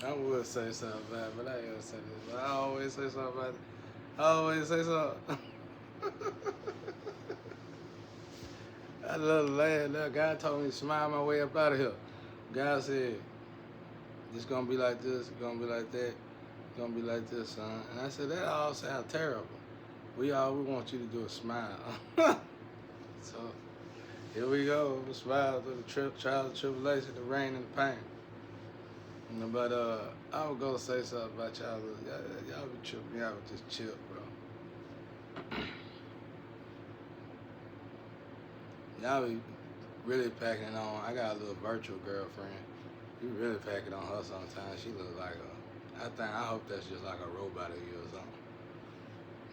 I would say something bad, but I ain't gonna say this. But I always say something about it. I always say something. I love the lad. That guy told me to smile my way up out of here. God said, it's gonna be like this, it's gonna be like that, it's gonna be like this, son. And I said, that all sounds terrible. All we want you to do is smile. So here we go. Smile through the trials and tribulation, the rain and the pain. But I was gonna say something about y'all. Y'all be tripping me out with this chip, bro. Y'all be really packing it on. I got a little virtual girlfriend. You really pack it on her sometimes. She look like I hope that's just like a robot of you or something.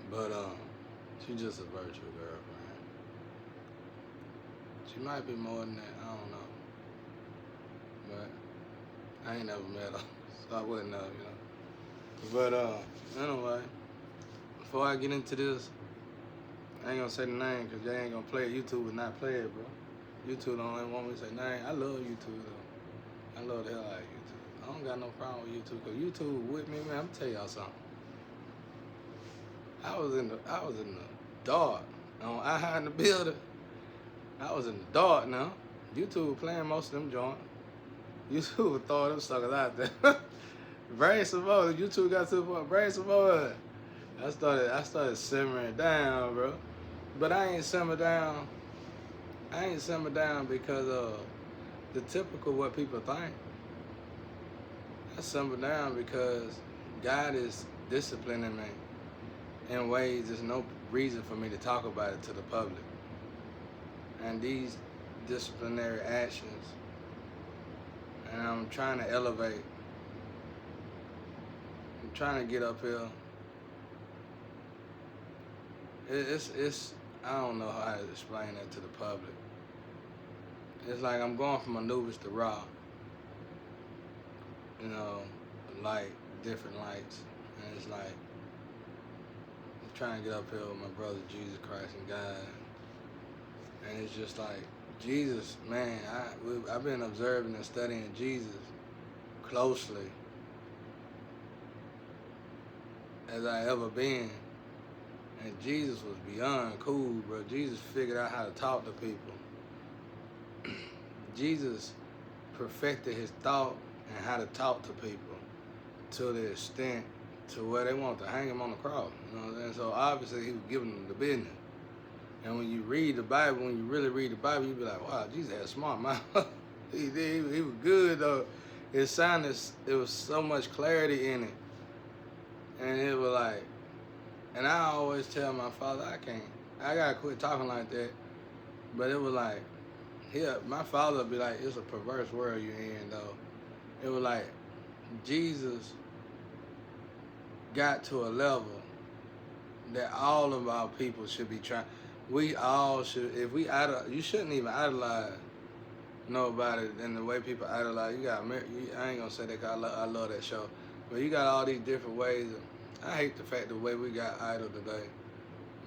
But she's just a virtual girlfriend. She might be more than that. I don't know. But I ain't never met her, so I wouldn't know, But anyway, before I get into this, I ain't gonna say the name because they ain't gonna play it. YouTube would not play it, bro. YouTube don't even want me to say name. I love YouTube though. I love the hell out of YouTube. I don't got no problem with YouTube because YouTube with me, man. I'm tell y'all something. I was in the dark. I hide in the building. I was in the dark now. YouTube playing most of them joints. YouTube would throw them suckers out there. Bring some more. YouTube got to the point. Bring some more. I started simmering down, bro. But I ain't simmer down. I ain't simmer down because of the typical what people think. I simmer down because God is disciplining me in ways there's no reason for me to talk about it to the public. And these disciplinary actions, and I'm trying to elevate. I'm trying to get up here. It's I don't know how to explain that to the public. It's like I'm going from Anubis to Ra. Light, different lights. And it's like I'm trying to get up here with my brother Jesus Christ and God. And it's just like Jesus, man, I've been observing and studying Jesus closely as I ever been. And Jesus was beyond cool, bro. Jesus figured out how to talk to people. Jesus perfected his thought and how to talk to people to the extent to where they want to hang him on the cross. You know what I'm saying? So obviously he was giving them the business. And when you read the Bible, when you really read the Bible, you be like, wow, Jesus had a smart mouth. he was good though. It was so much clarity in it. And it was like, and I always tell my father, I gotta quit talking like that. But it was like, my father would be like, it's a perverse world you're in though. It was like, Jesus got to a level that all of our people should be trying. We all should, you shouldn't even idolize nobody in the way people idolize. I ain't gonna say that because I love that show. But you got all these different ways. I hate the fact the way we got idol today.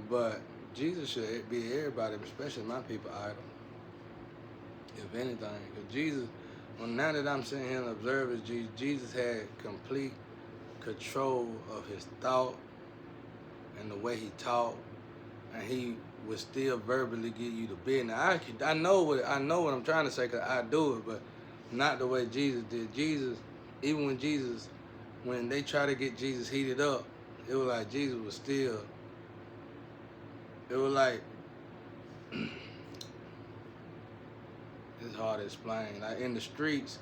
But Jesus should be everybody, especially my people, idol. If anything. Because Jesus, now that I'm sitting here and observing Jesus had complete control of his thought and the way he talked. And he would still verbally give you the business. I know what I'm trying to say because I do it, but not the way Jesus did. Even when they try to get Jesus heated up, it was like Jesus was still. It was like it's hard to explain. Like in the streets,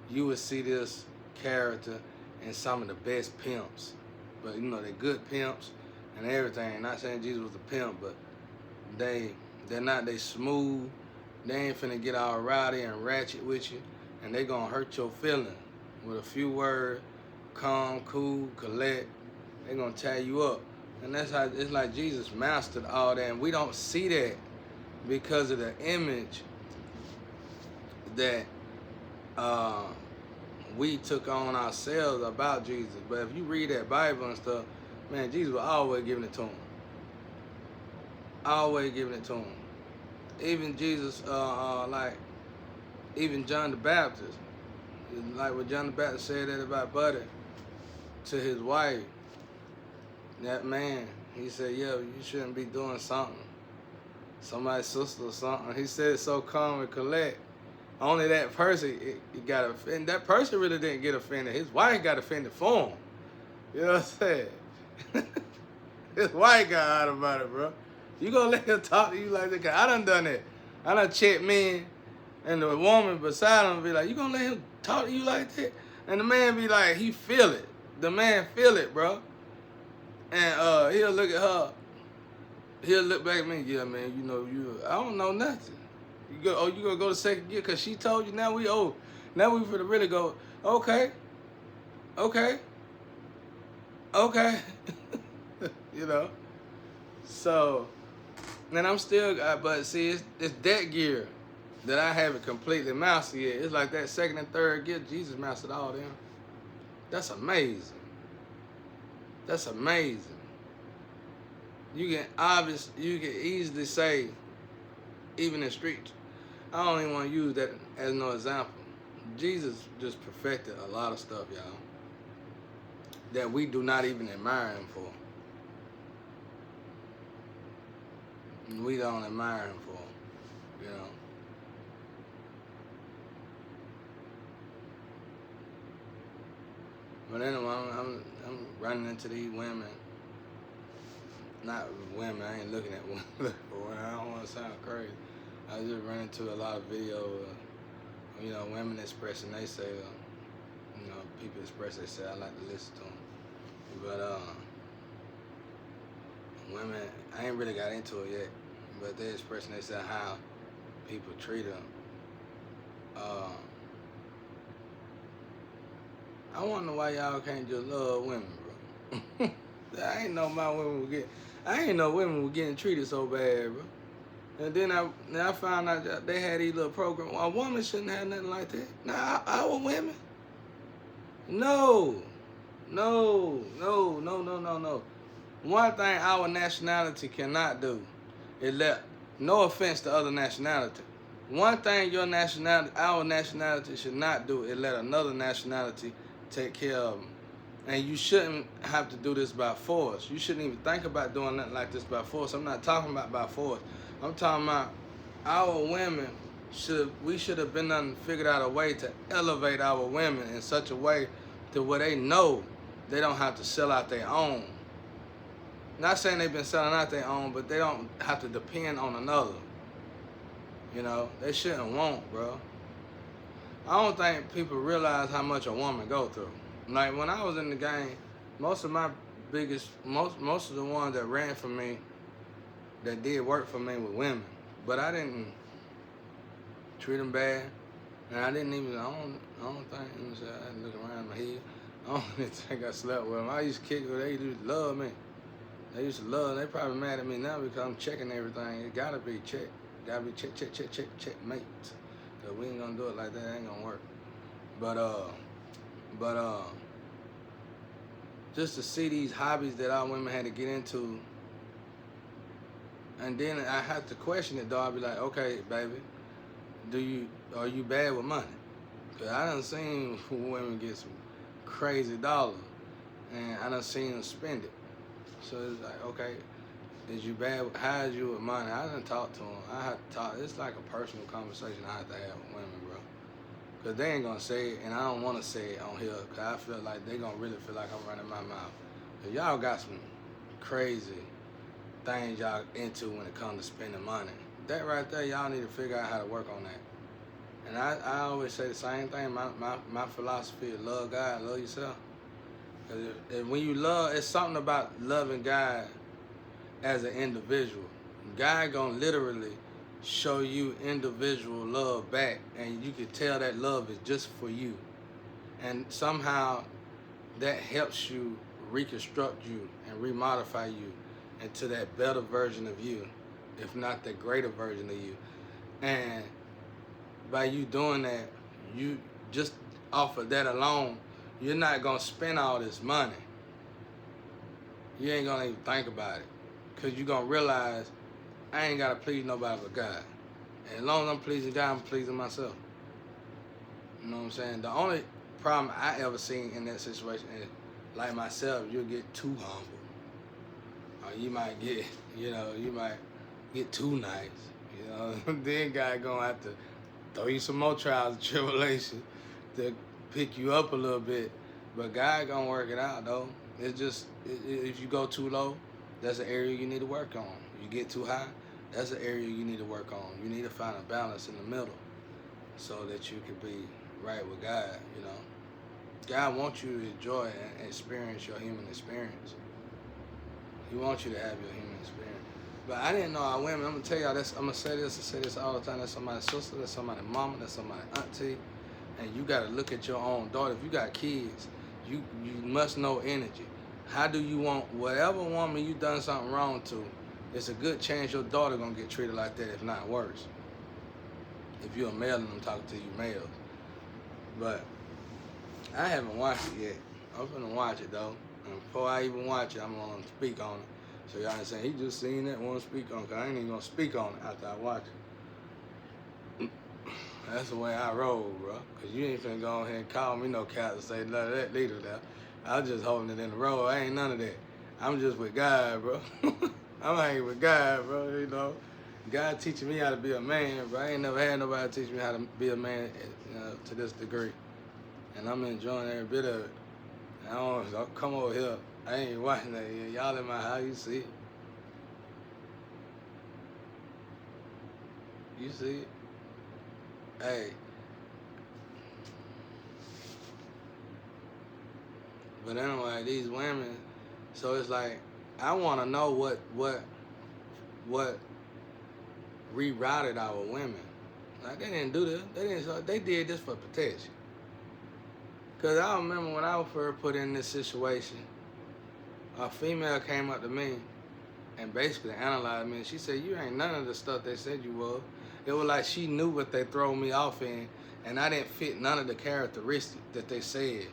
you would see this character in some of the best pimps, but they're good pimps and everything. Not saying Jesus was a pimp, but they're not. They smooth. They ain't finna get all rowdy and ratchet with you, and they gonna hurt your feeling with a few words. Calm, cool, collect. They gonna tie you up, and that's how it's like Jesus mastered all that, and we don't see that because of the image that we took on ourselves about Jesus. But if you read that Bible and stuff, man, Jesus was always giving it to him. Always giving it to him. Even Jesus, like even John the Baptist, like what John the Baptist said that about Buddy to his wife. That man, he said, yeah, you shouldn't be doing something. Somebody's sister or something. He said it so calm and collect. Only that person it got offended. That person really didn't get offended. His wife got offended for him. You know what I'm saying? His wife got out about it, bro. You gonna let him talk to you like that? Cause I done that. I done checked men and the woman beside him be like, you gonna let him talk to you like that? And the man be like, he feel it. The man feel it, bro. And he'll look at her. He'll look back at me, yeah, man, you know, I don't know nothing. You gonna go to second gear because she told you, now we old. Now we finna really go, okay. You know? So, and I'm still, but see, it's that gear that I haven't completely mastered yet. It's like that second and third gear, Jesus mastered all them. That's amazing. That's amazing. You can easily say, even in streets, I don't even want to use that as no example. Jesus just perfected a lot of stuff, y'all, that we do not even admire him for. We don't admire him for, you know. But anyway, I'm running into these women. Not women, I ain't looking at women. I don't want to sound crazy. I just run into a lot of videos of, you know, women expressing they say, you know, people express they say, I like to listen to them. But women, I ain't really got into it yet, but they expressing they say how people treat them. I wonder why y'all can't just love women, bro. I ain't know women were getting treated so bad, bro. And then I found out that they had these little programs. A woman shouldn't have nothing like that. Now, our women? No. One thing our nationality cannot do is let, no offense to other nationality, one thing our nationality should not do is let another nationality take care of them. And you shouldn't have to do this by force. You shouldn't even think about doing nothing like this by force. I'm not talking about by force. I'm talking about our women we should have been figured out a way to elevate our women in such a way to where they know they don't have to sell out their own. Not saying they've been selling out their own, but they don't have to depend on another. You know, they shouldn't want, bro. I don't think people realize how much a woman go through. Like when I was in the game, most of the ones that ran for me, that did work for me were women. But I didn't treat them bad. And I don't think, I had to look around my head. I don't even think I slept with them. I used to kick with them. They used to love me. They probably mad at me now because I'm checking everything. It gotta be check. Gotta be checkmate. So we ain't gonna do it like that. It ain't gonna work. But just to see these hobbies that our women had to get into, and then I have to question it though. I'll be like, okay, baby, are you bad with money? Cause I done seen women get some crazy dollars, and I done seen them spend it. So it's like, okay, is you bad? How is you with money? I done talk to them. I have to talk. It's like a personal conversation I have to have with women, bro. Cause they ain't gonna say it, and I don't want to say it on here. Cause I feel like they gonna really feel like I'm running my mouth. Cause y'all got some crazy things y'all into when it comes to spending money. That right there, y'all need to figure out how to work on that. And I always say the same thing. My philosophy is love God, love yourself. Cause when you love, it's something about loving God as an individual. God gonna literally show you individual love back, and you can tell that love is just for you. And somehow that helps you reconstruct you and remodify you into that better version of you, if not the greater version of you. And by you doing that, you just off of that alone, you're not gonna spend all this money. You ain't gonna even think about it, cause you're gonna realize I ain't gotta please nobody but God. And as long as I'm pleasing God, I'm pleasing myself. You know what I'm saying? The only problem I ever seen in that situation is, like myself, you'll get too humble. Or you might get, you might get too nice. Then God gonna have to throw you some more trials and tribulations to pick you up a little bit. But God gonna work it out though. It's just, if you go too low, that's an area you need to work on. You get too high, that's an area you need to work on. You need to find a balance in the middle so that you can be right with God, God wants you to enjoy and experience your human experience. He wants you to have your human experience. But I didn't know our women. I'm gonna tell y'all this. I'm gonna say this and say this all the time. That's somebody's sister. That's somebody's mama. That's somebody's auntie. And you gotta look at your own daughter. If you got kids, you must know energy. How do you want whatever woman you done something wrong to? It's a good chance your daughter gonna get treated like that, if not worse. If you're a male and I'm talking to you males. But I haven't watched it yet. I'm gonna watch it though. And before I even watch it, I'm gonna speak on it. So y'all saying he just seen that, want to speak on it, cause I ain't even gonna speak on it after I watch it. That's the way I roll, bro. Cause you ain't finna go ahead and call me no cat and say none of that leader there. I was just holding it in the road. I ain't none of that. I'm just with God, bro. I'm hanging with God, bro. God teaching me how to be a man, bro. I ain't never had nobody teach me how to be a man to this degree. And I'm enjoying every bit of it. I don't come over here. I ain't watching that yet. Y'all in my house, you see it. You see it? Hey. But anyway, these women, so it's like, I want to know what rerouted our women. Like, they didn't do this. They did this for protection. Because I remember when I was first put in this situation, a female came up to me and basically analyzed me. And she said, you ain't none of the stuff they said you was. It was like she knew what they throw me off in, and I didn't fit none of the characteristics that they said.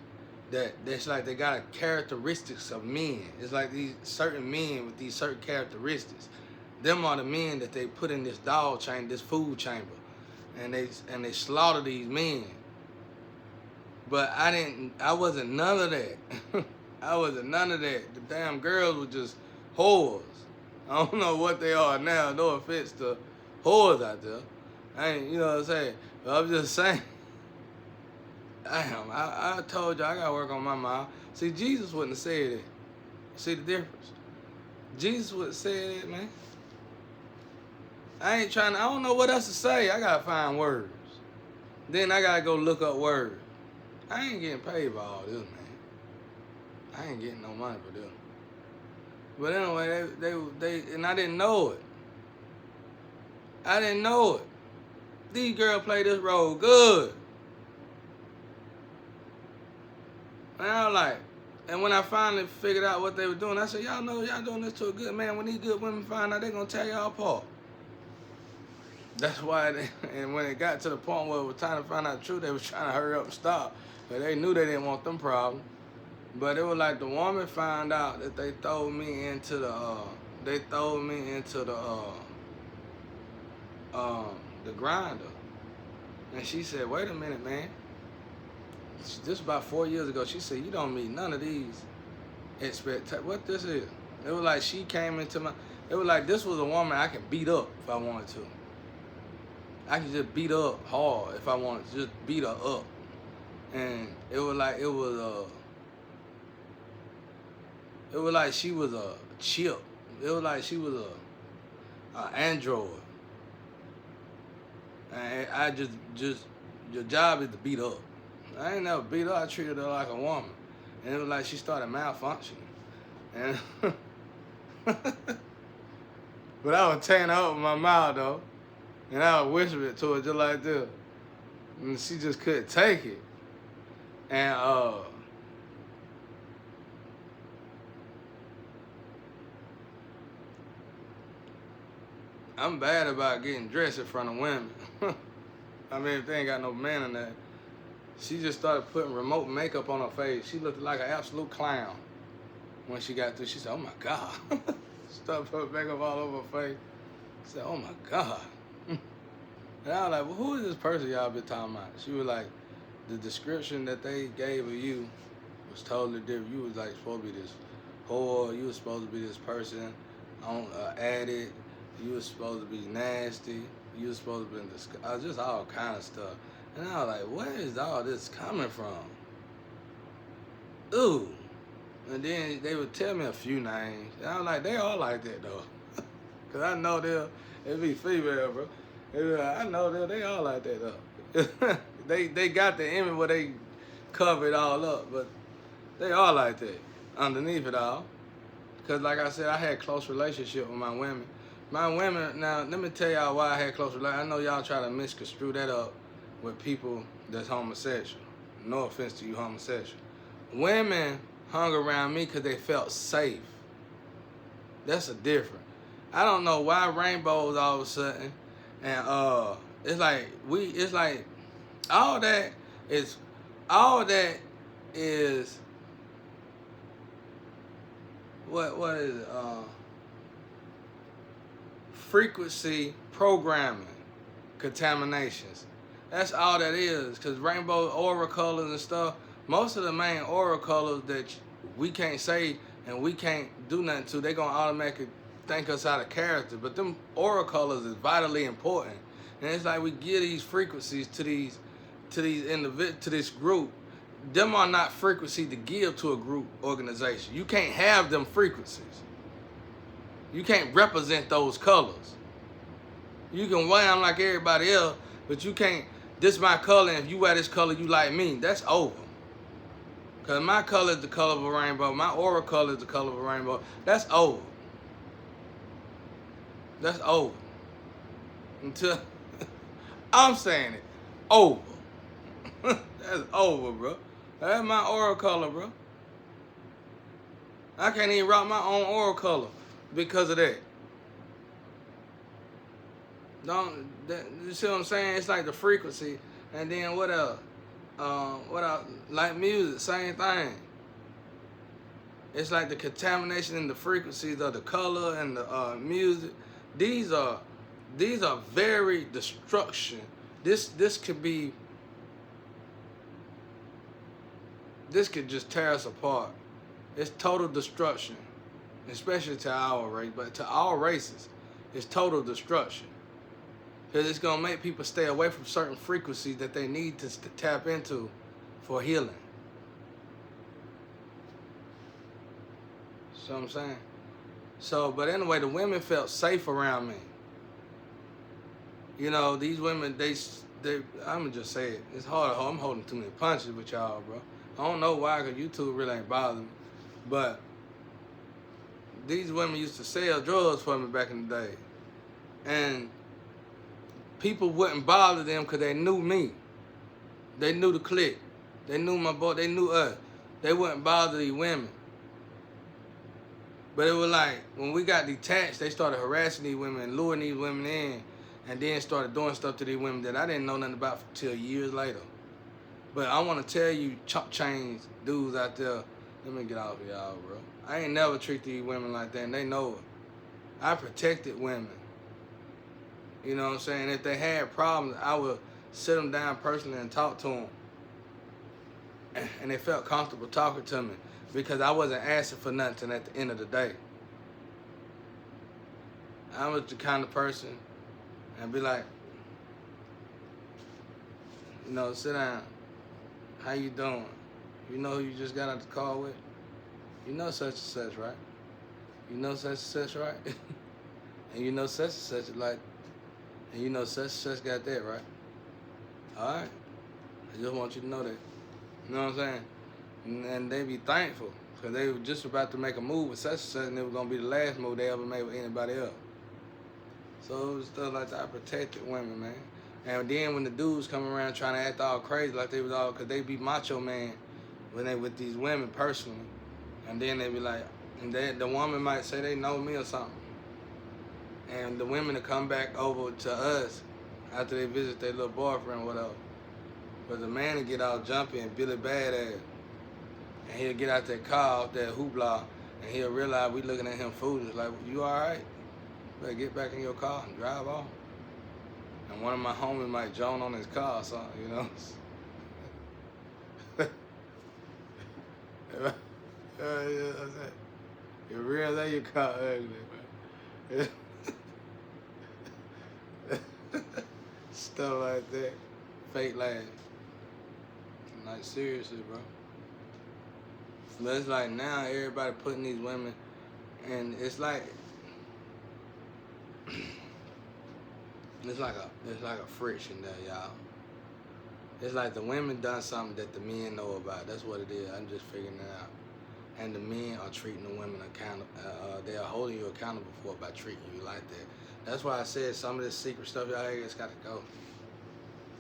That's like they got characteristics of men. It's like these certain men with these certain characteristics. Them are the men that they put in this dog chamber, this food chamber. And they slaughter these men. But I wasn't none of that. I wasn't none of that. The damn girls were just whores. I don't know what they are now. No offense to whores out there. I ain't, you know what I'm saying? But I'm just saying. Damn, I told you I gotta work on my mouth. See, Jesus wouldn't have said that. See the difference? Jesus would have said that, man. I don't know what else to say. I gotta find words. Then I gotta go look up words. I ain't getting paid for all this, man. I ain't getting no money for this. But anyway, they and I didn't know it. I didn't know it. These girls play this role good. And I was like, and when I finally figured out what they were doing, I said, y'all know y'all doing this to a good man. When these good women find out, they gonna tear y'all apart. That's why and when it got to the point where it was time to find out the truth, they was trying to hurry up and stop. But they knew they didn't want them problems. But it was like the woman found out that they threw me into the grinder. And she said, wait a minute, man. This about 4 years ago. She said, you don't meet none of these expectations. What this is? It was like she came into it was like this was a woman I could beat up if I wanted to. I could just beat her up hard if I wanted to, just beat her up. And it was like she was a chip. It was like she was a android. And I just your job is to beat up. I ain't never beat her. I treated her like a woman. And it was like she started malfunctioning. And but I was tearing her up with my mouth though. And I was whispering it to her just like this. And she just couldn't take it. And I'm bad about getting dressed in front of women. I mean, if they ain't got no man in there. She just started putting remote makeup on her face. She looked like an absolute clown when she got through. She said, oh my God. She started putting makeup all over her face. She said, oh my God. And I was like, well, who is this person y'all been talking about? She was like, the description that they gave of you was totally different. You was like supposed to be this whore. You was supposed to be this person on addict. You was supposed to be nasty. You was supposed to be just all kind of stuff. And I was like, where is all this coming from? Ooh. And then they would tell me a few names. And I was like, they all like that though. Cause I know it be female, bro. I know they all like that though. they got the image where they cover it all up, but they all like that underneath it all. Cause like I said, I had close relationship with my women. My women, now let me tell y'all why I had close relationship. I know y'all try to misconstrue that up with people that's homosexual. No offense to you homosexual. Women hung around me because they felt safe. That's a difference. I don't know why rainbows all of a sudden, and it's like all that is what is it? Frequency programming, contaminations. That's all that is. Cause rainbow aura colors and stuff. Most of the main aura colors that we can't say and we can't do nothing to, they gonna automatically think us out of character. But them aura colors is vitally important. And it's like we give these frequencies to this group. Them are not frequency to give to a group organization. You can't have them frequencies. You can't represent those colors. You can wear them like everybody else, but you can't, this my color, and if you wear this color, you like me. That's over. Because my color is the color of a rainbow. My aura color is the color of a rainbow. That's over. That's over. Until, I'm saying it, over. That's over, bro. That's my aura color, bro. I can't even rock my own aura color because of that. You see what I'm saying? It's like the frequency, and then what else? Like music, same thing. It's like the contamination in the frequencies of the color and the music. These are very destruction. This could just tear us apart. It's total destruction, especially to our race, but to all races, it's total destruction. Because it's going to make people stay away from certain frequencies that they need to tap into for healing. See what I'm saying? So, but anyway, the women felt safe around me. You know, these women, I'm going to just say it. It's hard. I'm holding too many punches with y'all, bro. I don't know why, because YouTube really ain't bothering me. But these women used to sell drugs for me back in the day. And people wouldn't bother them because they knew me. They knew the clique. They knew my boy. They knew us. They wouldn't bother these women. But it was like, when we got detached, they started harassing these women, luring these women in, and then started doing stuff to these women that I didn't know nothing about till years later. But I want to tell you, chop chains dudes out there, let me get off of y'all, bro. I ain't never treat these women like that, and they know it. I protected women. You know what I'm saying? If they had problems, I would sit them down personally and talk to them. And they felt comfortable talking to me because I wasn't asking for nothing at the end of the day. I was the kind of person and be like, you know, sit down. How you doing? You know who you just got out the car with? You know such and such, right? You know such and such, right? And you know such and such like, and you know such and such got that, right? All right. I just want you to know that. You know what I'm saying? And they be thankful because they were just about to make a move with such and such, and it was gonna be the last move they ever made with anybody else. So it was stuff like that. I protected women, man. And then when the dudes come around trying to act all crazy like they was all, because they be macho man when they with these women personally. And then they be like, and then the woman might say they know me or something. And the women will come back over to us after they visit their little boyfriend or whatever. But the man will get all jumpy and Billy Badass. And he'll get out that car, off that hoopla, and he'll realize we looking at him foolish. Like, you all right? Better get back in your car and drive off. And one of my homies might joan on his car or something, you know? know you call ugly, man. Stuff like that. Fake laugh. Like, seriously, bro. But it's like now everybody putting these women, and it's like it's like a friction there, y'all. It's like the women done something that the men know about. That's what it is. I'm just figuring it out. And the men are treating the women accountable. They are holding you accountable for it by treating you like that. That's why I said some of this secret stuff y'all here just got to go.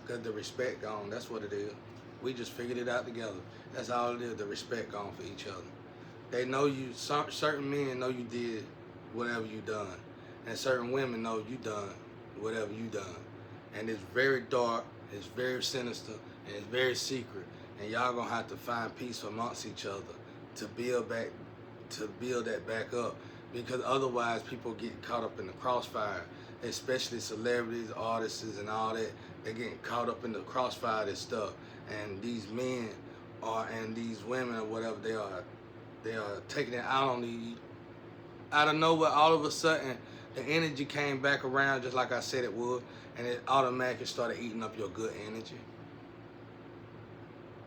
Because the respect gone. That's what it is. We just figured it out together. That's all it is. The respect gone for each other. They know you. Certain men know you did whatever you done, and certain women know you done whatever you done. And it's very dark. It's very sinister, and it's very secret. And y'all gonna have to find peace amongst each other to build that back up, because otherwise people get caught up in the crossfire, especially celebrities, artists, and all that. They're getting caught up in the crossfire of this stuff, and these men and these women or whatever, they are taking it out on these. Out of nowhere, all of a sudden, the energy came back around just like I said it would, and it automatically started eating up your good energy.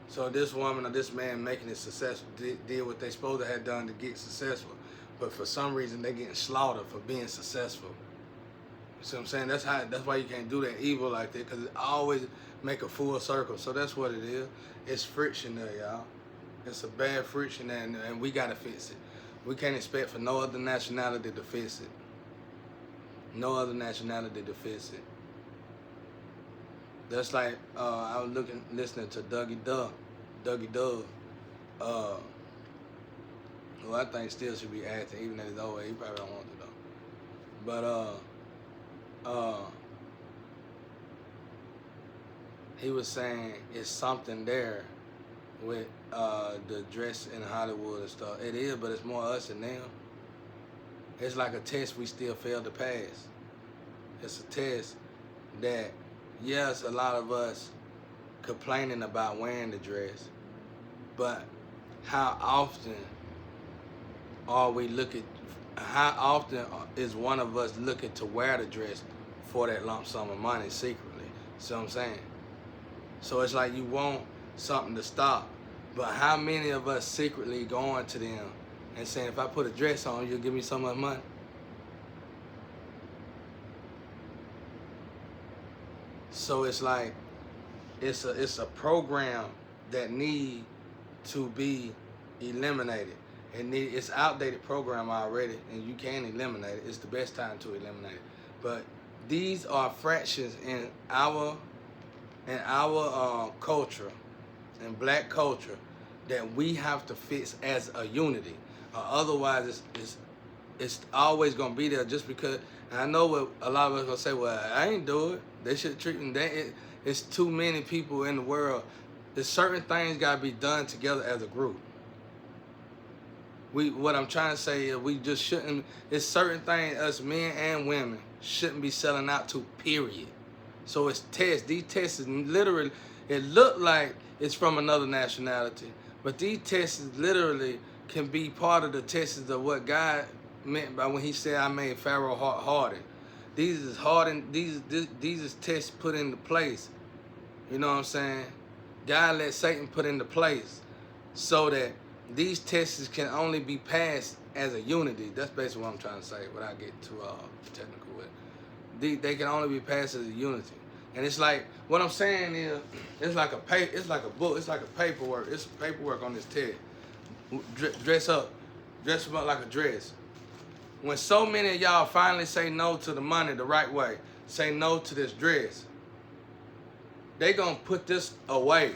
So this woman or this man making it successful did what they supposed to have done to get successful, but for some reason they getting slaughtered for being successful. You see what I'm saying? That's why you can't do that evil like that, because it always make a full circle. So that's what it is. It's friction there, y'all. It's a bad friction there, and we gotta fix it. We can't expect for no other nationality to fix it. No other nationality to fix it. That's like I was listening to Dougie Doug, who I think still should be acting, even at his old age. He probably don't want to though. But he was saying it's something there with the dress in Hollywood and stuff. It is, but it's more us than them. It's like a test we still fail to pass. It's a test that, yes, a lot of us complaining about wearing the dress, but how often is one of us looking to wear the dress for that lump sum of money secretly? See what I'm saying? So it's like you want something to stop, but how many of us secretly going to them and saying, if I put a dress on, you'll give me so much money? So it's like it's a program that need to be eliminated. It's outdated program already, and you can eliminate it. It's the best time to eliminate it. But these are fractions in our culture, in black culture, that we have to fix as a unity. Otherwise, it's always gonna be there. Just because, and I know what a lot of us gonna say, well, I ain't do it. They should treat them. It's too many people in the world. There's certain things gotta be done together as a group. What I'm trying to say is we just shouldn't. It's certain things us men and women shouldn't be selling out to. Period. So it's tests. These tests is literally. It look like it's from another nationality, but these tests literally can be part of the tests of what God meant by when He said, "I made Pharaoh hardened." These is hardened. These is tests put into place. You know what I'm saying? God let Satan put into place so that these tests can only be passed as a unity. That's basically what I'm trying to say without getting too technical with it. They can only be passed as a unity. And it's like, what I'm saying is, it's like a book, it's like a paperwork. It's paperwork on this test. Dress them up like a dress. When so many of y'all finally say no to the money the right way, say no to this dress, they gonna put this away.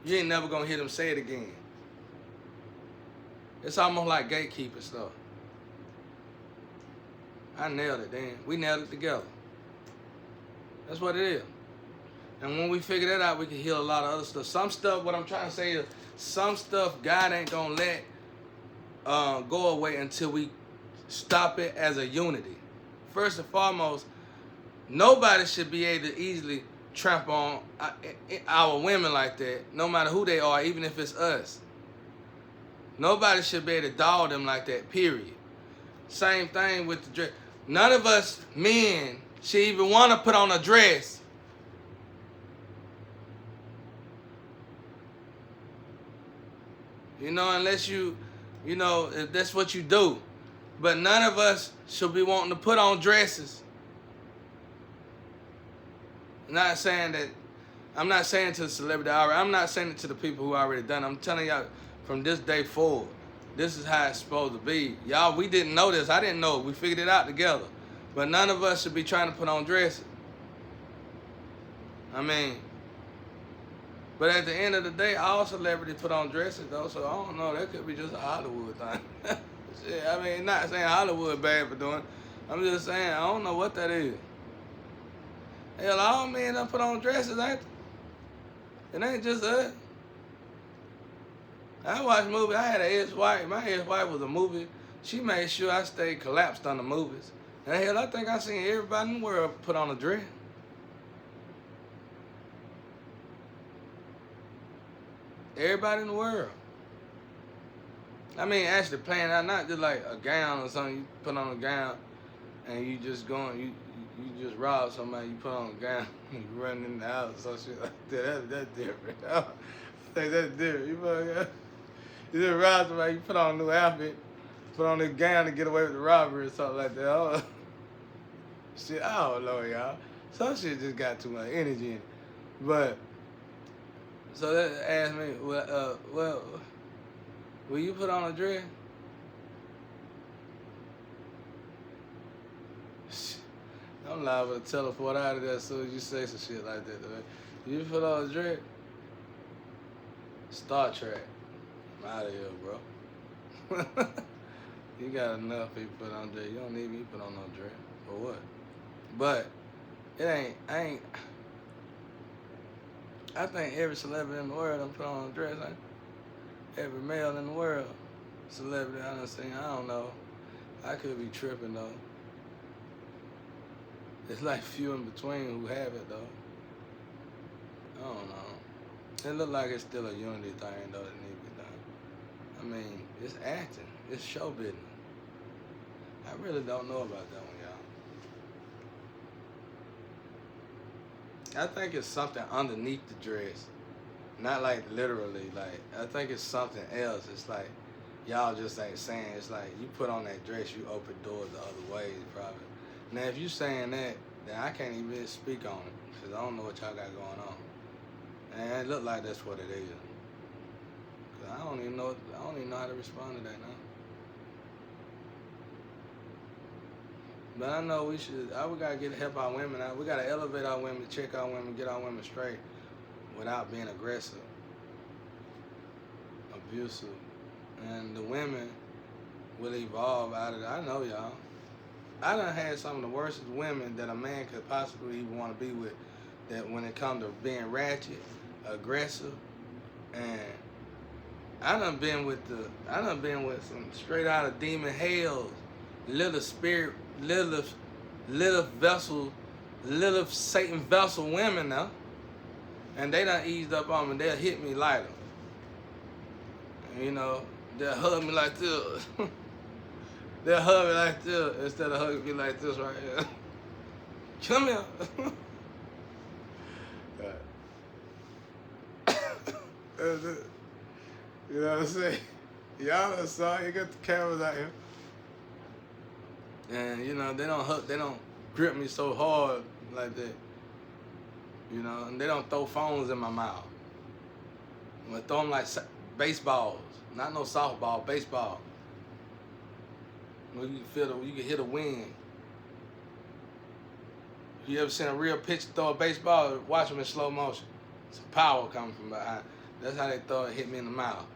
You ain't never gonna hear them say it again. It's almost like gatekeeper stuff. I nailed it, then. We nailed it together. That's what it is. And when we figure that out, we can heal a lot of other stuff. Some stuff, what I'm trying to say is, some stuff God ain't gonna let go away until we stop it as a unity. First and foremost, nobody should be able to easily trample on our women like that, no matter who they are, even if it's us. Nobody should be able to dog them like that, period. Same thing with the dress. None of us men should even want to put on a dress. You know, unless you know, if that's what you do. But none of us should be wanting to put on dresses. I'm not saying to the celebrity already. I'm not saying it to the people who already done it. I'm telling y'all from this day forward, this is how it's supposed to be. Y'all, we didn't know this. I didn't know it. We figured it out together. But none of us should be trying to put on dresses. I mean, but at the end of the day, all celebrities put on dresses, though, so I don't know. That could be just a Hollywood thing. Shit, I mean, not saying Hollywood bad for doing it. I'm just saying, I don't know what that is. Hell, all men done put on dresses, ain't it? It ain't just us. I watched movies. I had an ex-wife. My ex-wife was a movie. She made sure I stayed collapsed on the movies. And hell, I think I seen everybody in the world put on a dress. Everybody in the world. I mean, actually playing out, not just like a gown or something. You put on a gown and you just going, you just rob somebody. You put on a gown, you run in the house or some shit like that. That's different. I think that's different. You just rob somebody. You put on a new outfit, put on this gown to get away with the robbery or something like that. Oh, shit, I don't know, y'all. Some shit just got too much energy in it. But so that asked me, well, will you put on a dress? I'm liable to teleport out of there as soon as you say some shit like that. You put on a dress? Star Trek. I'm out of here, bro. You got enough people put on a dress. You don't need me to put on no dress. For what? But I think every celebrity in the world done put on a dress. Every male in the world, celebrity I done seen. I don't know. I could be tripping though. It's like few in between who have it though. I don't know. It look like it's still a unity thing though that need to be done. I mean, it's acting. It's show business. I really don't know about that one, y'all. I think it's something underneath the dress. Not like literally, like, I think it's something else. It's like, y'all just ain't saying. It's like, you put on that dress, you open doors the other ways, probably. Now, if you saying that, then I can't even speak on it, because I don't know what y'all got going on. And it look like that's what it is. Cause I don't even know how to respond to that now. But I know we gotta help our women out. We gotta elevate our women, check our women, get our women straight without being aggressive, abusive. And the women will evolve out of it. I know y'all. I done had some of the worst women that a man could possibly even want to be with, that when it comes to being ratchet, aggressive, and I done been with some straight out of demon hells, little spirit, little vessel, little Satan vessel women now. And they done eased up on me. They'll hit me lighter. You know, they'll hug me like this. They'll hug me like this instead of hugging me like this right here. Come here. You know what I'm saying? Y'all done saw, you got the cameras out here. And you know, they don't grip me so hard like that. You know, and they don't throw phones in my mouth. I'm gonna throw them like baseballs, not no softball, baseball. You can hear the wind. If you ever seen a real pitcher throw a baseball, watch them in slow motion. Some power coming from behind. That's how they throw it, hit me in the mouth.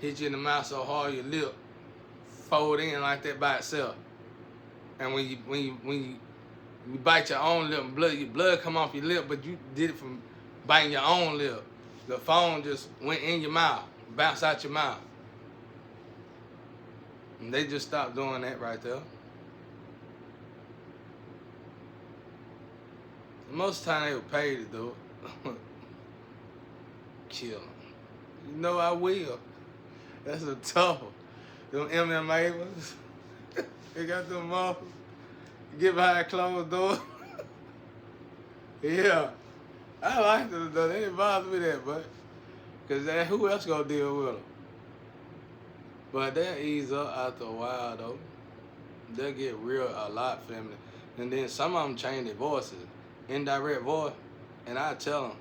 Hit you in the mouth so hard your lip fold in like that by itself. And when you bite your own lip, your blood come off your lip, but you did it from biting your own lip. The phone just went in your mouth, bounced out your mouth. And they just stopped doing that right there. Most of the time they were paid to do it. Kill them. You know I will. That's a tough one. Them MMA ones. They got them muscles. Get behind closed doors. Yeah. I like them though. They didn't bother me that much. Cause who else gonna deal with them? But they'll ease up after a while though. They'll get real a lot feminine. And then some of them change their voices. Indirect voice. And I tell them,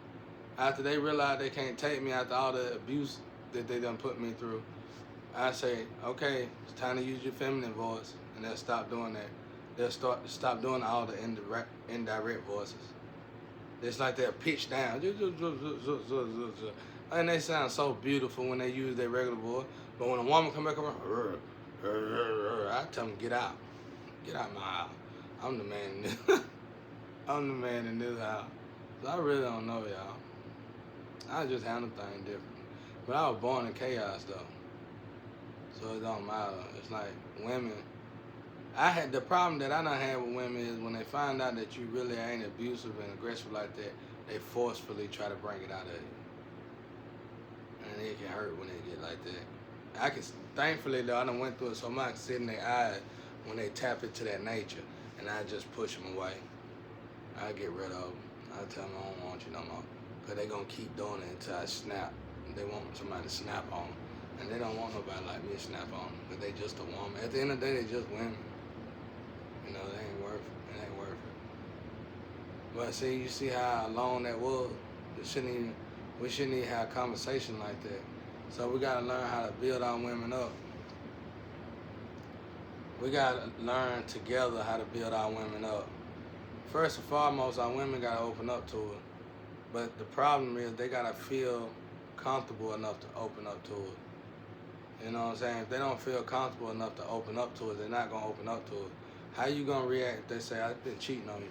after they realize they can't take me after all the abuse that they done put me through, I say, okay, it's time to use your feminine voice. And they'll stop doing that. They'll stop doing all the indirect voices. It's like they're pitched down. And they sound so beautiful when they use their regular voice. But when a woman come back around, I tell them, get out. Get out my house. I'm the man in this. I'm the man in this house. So I really don't know y'all. I just handle things different. But I was born in chaos though. So it don't matter. It's like women. The problem that I done had with women is when they find out that you really ain't abusive and aggressive like that, they forcefully try to bring it out of you. And it can hurt when they get like that. Thankfully though, I done went through it so much, I can sit in their eyes when they tap into that nature, and I just push them away. I get rid of them. I tell them I don't want you no more. Because they going to keep doing it until I snap. They want somebody to snap on them. And they don't want nobody like me to snap on them. Because they just a woman. At the end of the day, they just women. You know, they ain't worth it. It ain't worth it. But see, you see how long that was? We shouldn't even have a conversation like that. So we got to learn how to build our women up. We got to learn together how to build our women up. First and foremost, our women got to open up to it. But the problem is they got to feel comfortable enough to open up to it. You know what I'm saying? If they don't feel comfortable enough to open up to it, they're not going to open up to it. How you going to react if they say, I've been cheating on you?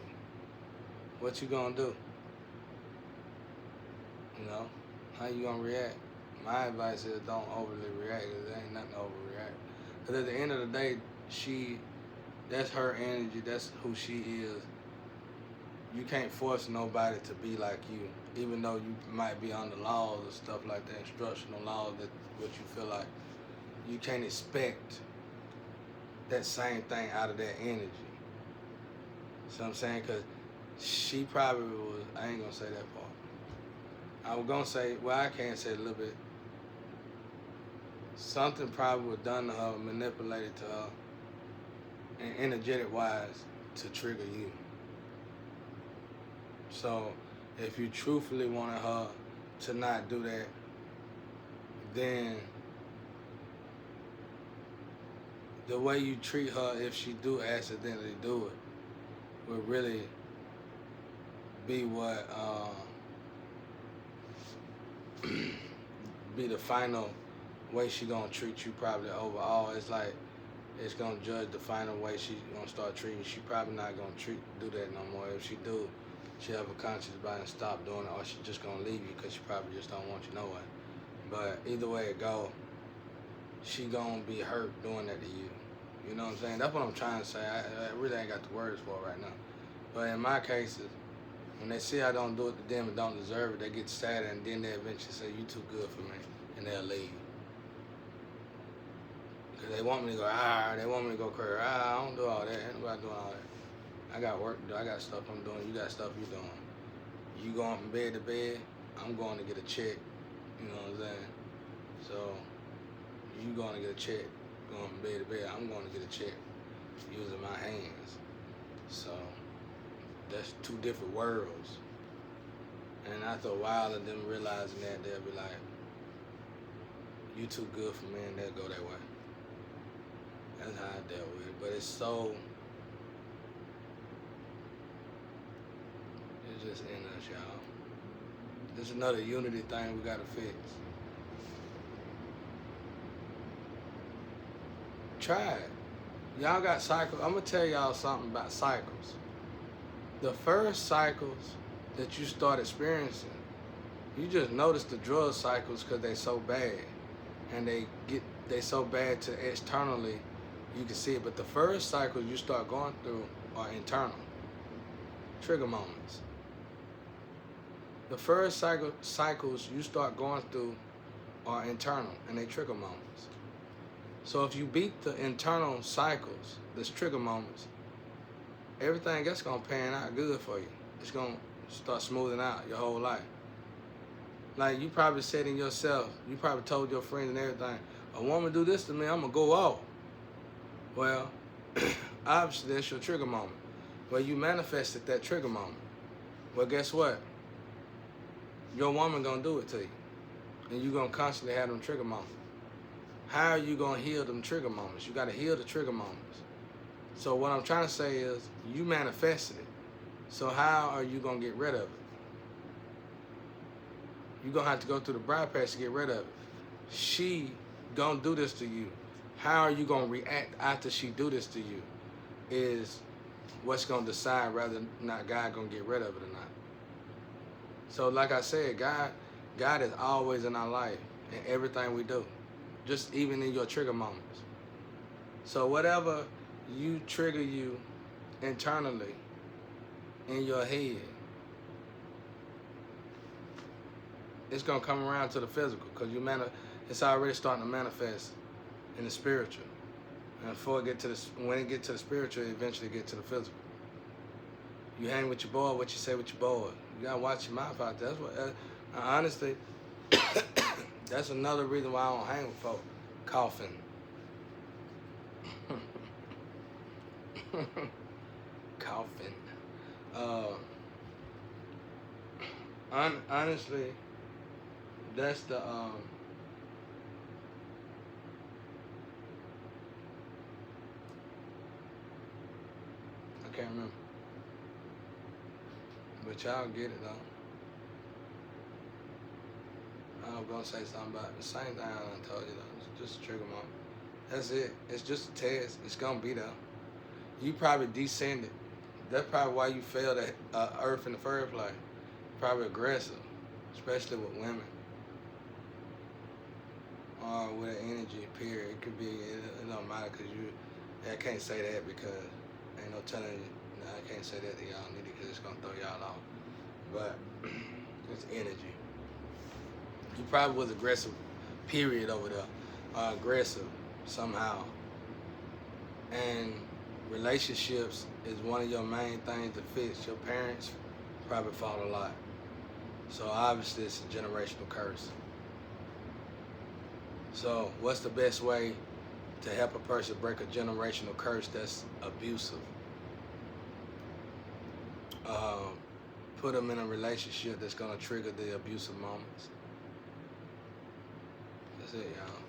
What you going to do? You know? How you going to react? My advice is don't overly react, because there ain't nothing to overreact. Because at the end of the day, that's her energy, that's who she is. You can't force nobody to be like you, even though you might be on the laws and stuff like that, instructional laws, that what you feel like. You can't expect that same thing out of that energy. See what I'm saying? Because she probably was, I ain't going to say that part. I was going to say, well, I can't say a little bit. Something probably was done to her, manipulated to her, and energetic-wise, to trigger you. So, if you truthfully wanted her to not do that, then the way you treat her if she do accidentally do it would really be what be the final way she gonna treat you probably overall. It's like it's gonna judge the final way she gonna start treating you. She probably not gonna do that no more. If she do, she have a conscious about it and stop doing it, or she just gonna leave you because she probably just don't want you no way. But either way it go, she gonna be hurt doing that to you. You know what I'm saying? That's what I'm trying to say. I really ain't got the words for it right now. But in my cases, when they see I don't do it to them and don't deserve it, they get sad, and then they eventually say, you too good for me, and they'll leave. Because they want me to go, they want me to go crazy. I don't do all that. Ain't nobody doing all that. I got work to do. I got stuff I'm doing. You got stuff you doing. You going from bed to bed, I'm going to get a check. You know what I'm saying? So, you going to get a check. Going from bed to bed, I'm going to get a check using my hands. So, that's two different worlds. And after a while of them realizing that, they'll be like, you too good for me, and they'll go that way. That's how I dealt with it. But it's just in us, y'all. This is another unity thing we gotta fix. Try it. Y'all got cycles. I'm gonna tell y'all something about cycles. The first cycles that you start experiencing, you just notice the drug cycles because they so bad. And they so bad to externally, you can see it. But the first cycles you start going through are internal. Trigger moments. The first cycles you start going through are internal, and they trigger moments. So if you beat the internal cycles, this trigger moments, everything else gonna pan out good for you. It's gonna start smoothing out your whole life. Like you probably said in yourself, you probably told your friends and everything, a woman do this to me, I'm gonna go off. Well, obviously that's your trigger moment. Well, you manifested that trigger moment. Well, guess what? Your woman gonna do it to you. And you gonna constantly have them trigger moments. How are you gonna heal them trigger moments? You gotta heal the trigger moments. So what I'm trying to say is, you manifested it. So how are you gonna get rid of it? You're gonna have to go through the bypass to get rid of it. She gonna do this to you. How are you gonna react after she do this to you is what's gonna decide whether or not God gonna get rid of it or not. So like I said, God is always in our life in everything we do. Just even in your trigger moments. So whatever you trigger you internally in your head, it's gonna come around to the physical because it's already starting to manifest in the spiritual. And before it get to when it get to the spiritual, it eventually get to the physical. You hang with your boy, what you say with your boy. You gotta watch your mouth out there. That's what. Honestly, that's another reason why I don't hang with folk. Coughing. Coughing. Honestly, that's the I can't remember. But y'all get it though. I was gonna say something about the same thing I told you though. It's just a trigger moment. That's it. It's just a test. It's gonna be there. You probably descended. That's probably why you failed at Earth in the first place. Probably aggressive, especially with women. Or with an energy, period. It could be, it don't matter because I can't say that because ain't no telling you. No, I can't say that to y'all neither because it's going to throw y'all off. But it's energy. You probably was aggressive, period, over there. Aggressive somehow. And relationships is one of your main things to fix. Your parents probably fought a lot. So obviously it's a generational curse. So what's the best way to help a person break a generational curse that's abusive? Put them in a relationship that's gonna trigger the abusive moments. That's it, y'all.